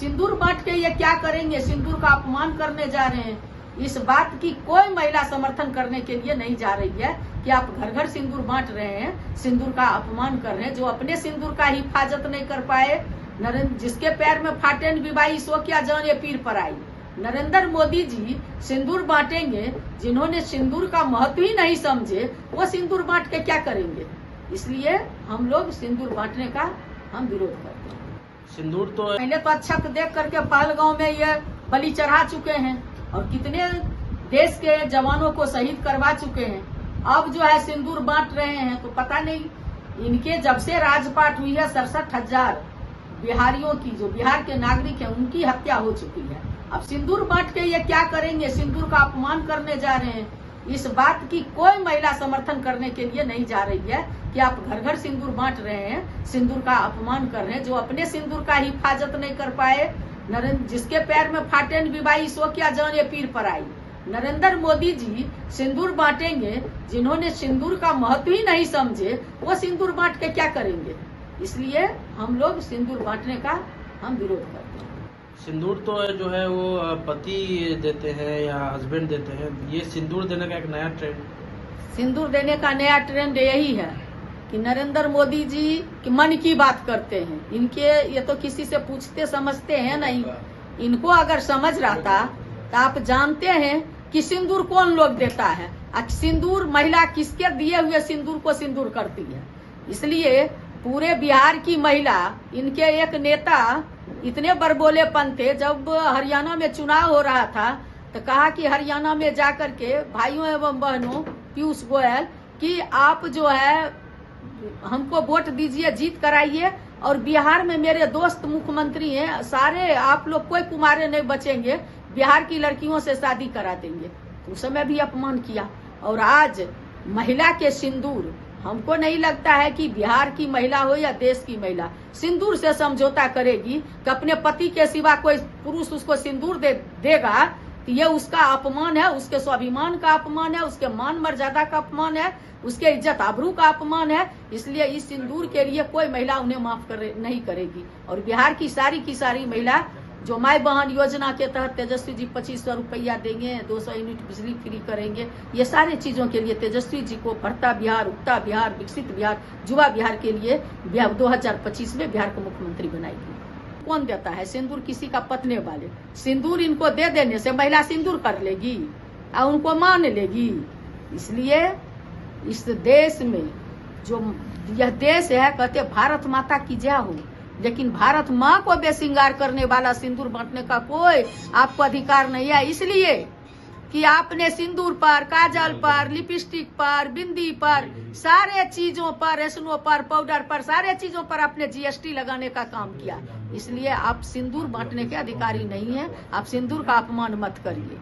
सिंदूर बांट के ये क्या करेंगे, सिंदूर का अपमान करने जा रहे हैं। इस बात की कोई महिला समर्थन करने के लिए नहीं जा रही है कि आप घर घर सिंदूर बांट रहे हैं, सिंदूर का अपमान कर रहे हैं। जो अपने सिंदूर का हिफाजत नहीं कर पाए, जिसके पैर में फाटे विवाही सो क्या जाने पीर पर आई। नरेंद्र मोदी जी सिंदूर बांटेंगे, जिन्होंने सिंदूर का महत्व ही नहीं समझे वो सिंदूर बांट के क्या करेंगे। इसलिए हम लोग सिंदूर बांटने का हम विरोध करते हैं। सिंदूर तो पहले तो अच्छा देख करके पहलगांव में ये बलि चढ़ा चुके हैं और कितने देश के जवानों को शहीद करवा चुके हैं। अब जो है सिंदूर बांट रहे हैं तो पता नहीं इनके जब से राजपाट हुई है 67,000 बिहारियों की, जो बिहार के नागरिक हैं, उनकी हत्या हो चुकी है। अब सिंदूर बांट के ये क्या करेंगे, सिंदूर का अपमान करने जा रहे हैं। इस बात की कोई महिला समर्थन करने के लिए नहीं जा रही है कि आप घर घर सिंदूर बांट रहे हैं, सिंदूर का अपमान कर रहे हैं। जो अपने सिंदूर का हिफाजत नहीं कर पाए, जिसके पैर में फाटे विवाही सो क्या जाने पीर पर आई। नरेंद्र मोदी जी सिंदूर बांटेंगे, जिन्होंने सिंदूर का महत्व ही नहीं समझे वो सिंदूर बांट के क्या करेंगे। इसलिए हम लोग सिंदूर बांटने का हम विरोध करते हैं। सिंदूर तो जो है वो पति देते हैं या हस्बैंड देते हैं, ये सिंदूर देने का एक नया ट्रेंड। सिंदूर देने का नया ट्रेंड यही है कि नरेंद्र मोदी जी की मन की बात करते हैं। इनके ये तो किसी से पूछते समझते हैं नहीं। इनको अगर समझ रहता तो आप जानते हैं कि सिंदूर कौन लोग देता है। सिंदूर महिला किसके दिए हुए सिंदूर को सिंदूर करती है। इसलिए पूरे बिहार की महिला, इनके एक नेता इतने बड़बोलेपन थे, जब हरियाणा में चुनाव हो रहा था तो कहा कि हरियाणा में जाकर के भाइयों एवं बहनों, पीयूष गोयल, कि आप जो है हमको वोट दीजिए, जीत कराइए, और बिहार में मेरे दोस्त मुख्यमंत्री हैं, सारे आप लोग कोई कुमारे नहीं बचेंगे, बिहार की लड़कियों से शादी करा देंगे। उस समय भी अपमान किया। और आज महिला के सिंदूर, हमको नहीं लगता है कि बिहार की महिला हो या देश की महिला सिंदूर से समझौता करेगी कि अपने पति के सिवा कोई पुरुष उसको सिंदूर देगा तो ये उसका अपमान है, उसके स्वाभिमान का अपमान है, उसके मान मर्यादा का अपमान है, उसके इज्जत आबरू का अपमान है। इसलिए इस सिंदूर के लिए कोई महिला उन्हें माफ नहीं करेगी। और बिहार की सारी महिला जो माई बहन योजना के तहत तेजस्वी जी 2500 रुपया देंगे, 200 यूनिट बिजली फ्री करेंगे, ये सारे चीजों के लिए तेजस्वी जी को बढ़ता बिहार, उगता बिहार, विकसित बिहार, युवा बिहार के लिए 2025 में बिहार को मुख्यमंत्री बनाएगी। कौन देता है सिंदूर? किसी का पतने वाले। सिंदूर इनको दे देने से महिला सिंदूर कर लेगी और उनको मान लेगी। इसलिए इस देश में जो यह देश है, कहते भारत माता की जय हो, लेकिन भारत माँ को बेसिंगार करने वाला सिंदूर बांटने का कोई आपको अधिकार नहीं है। इसलिए कि आपने सिंदूर पर, काजल पर, लिपस्टिक पर, बिंदी पर, सारे चीजों पर, रेशनों पर, पाउडर पर, सारे चीजों पर आपने जीएसटी लगाने का काम किया। इसलिए आप सिंदूर बांटने के अधिकारी नहीं है। आप सिंदूर का अपमान मत करिए।